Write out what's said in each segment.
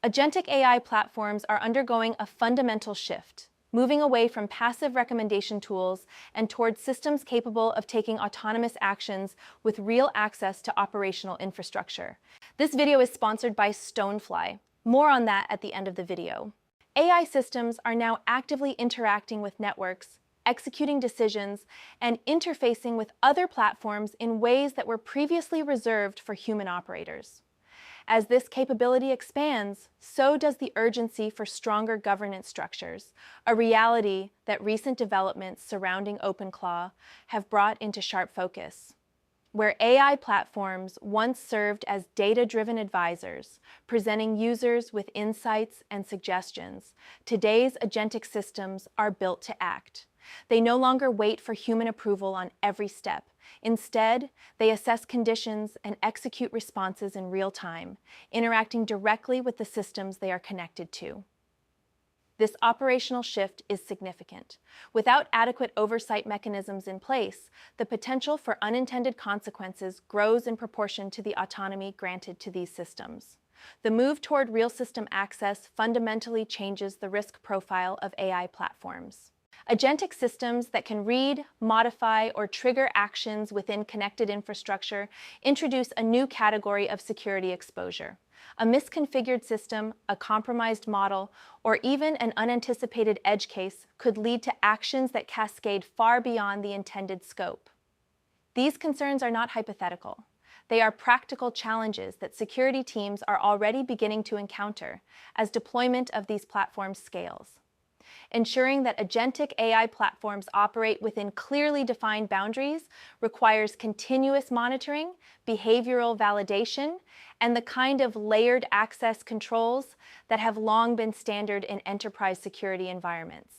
Agentic AI platforms are undergoing a fundamental shift, moving away from passive recommendation tools and towards systems capable of taking autonomous actions with real access to operational infrastructure. This video is sponsored by Stonefly. More on that at the end of the video. AI systems are now actively interacting with networks, executing decisions, and interfacing with other platforms in ways that were previously reserved for human operators. As this capability expands, so does the urgency for stronger governance structures, a reality that recent developments surrounding OpenClaw have brought into sharp focus. Where AI platforms once served as data-driven advisors, presenting users with insights and suggestions, today's agentic systems are built to act. They no longer wait for human approval on every step. Instead, they assess conditions and execute responses in real time, interacting directly with the systems they are connected to. This operational shift is significant. Without adequate oversight mechanisms in place, the potential for unintended consequences grows in proportion to the autonomy granted to these systems. The move toward real system access fundamentally changes the risk profile of AI platforms. Agentic systems that can read, modify, or trigger actions within connected infrastructure introduce a new category of security exposure. A misconfigured system, a compromised model, or even an unanticipated edge case could lead to actions that cascade far beyond the intended scope. These concerns are not hypothetical. They are practical challenges that security teams are already beginning to encounter as deployment of these platforms scales. Ensuring that agentic AI platforms operate within clearly defined boundaries requires continuous monitoring, behavioral validation, and the kind of layered access controls that have long been standard in enterprise security environments.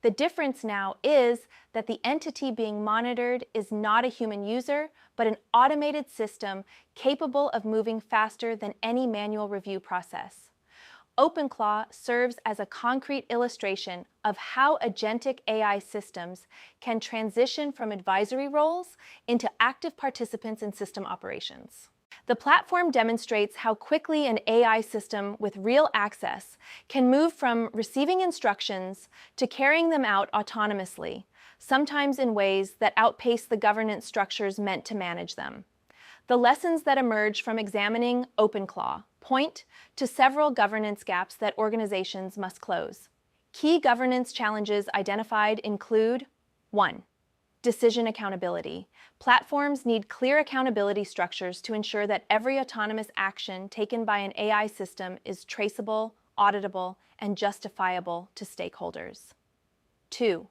The difference now is that the entity being monitored is not a human user, but an automated system capable of moving faster than any manual review process. OpenClaw serves as a concrete illustration of how agentic AI systems can transition from advisory roles into active participants in system operations. The platform demonstrates how quickly an AI system with real access can move from receiving instructions to carrying them out autonomously, sometimes in ways that outpace the governance structures meant to manage them. The lessons that emerge from examining OpenClaw point to several governance gaps that organizations must close. Key governance challenges identified include: 1. Decision accountability. Platforms need clear accountability structures to ensure that every autonomous action taken by an AI system is traceable, auditable, and justifiable to stakeholders. 2.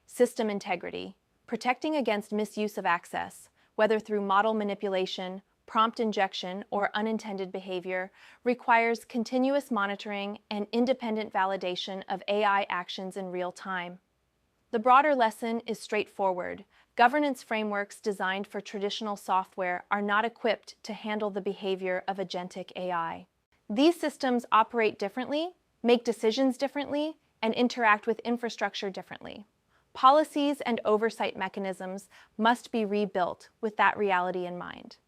System integrity. Protecting against misuse of access, whether through model manipulation, prompt injection, or unintended behavior, requires continuous monitoring and independent validation of AI actions in real time. The broader lesson is straightforward. Governance frameworks designed for traditional software are not equipped to handle the behavior of agentic AI. These systems operate differently, make decisions differently, and interact with infrastructure differently. Policies and oversight mechanisms must be rebuilt with that reality in mind.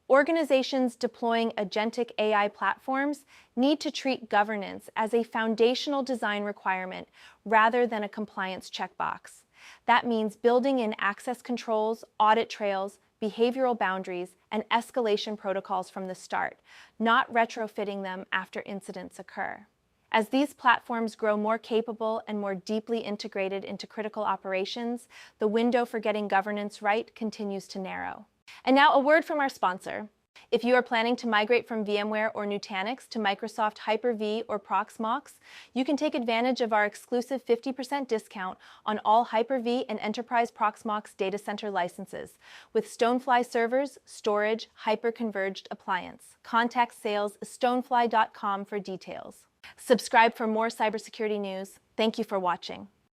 Organizations deploying agentic AI platforms need to treat governance as a foundational design requirement rather than a compliance checkbox. That means building in access controls, audit trails, behavioral boundaries, and escalation protocols from the start, not retrofitting them after incidents occur. As these platforms grow more capable and more deeply integrated into critical operations, the window for getting governance right continues to narrow. And now a word from our sponsor. If you are planning to migrate from VMware or Nutanix to Microsoft Hyper-V or Proxmox, you can take advantage of our exclusive 50% discount on all Hyper-V and Enterprise Proxmox data center licenses with Stonefly servers, storage, hyper-converged appliance. Contact sales@stonefly.com for details. Subscribe for more cybersecurity news. Thank you for watching.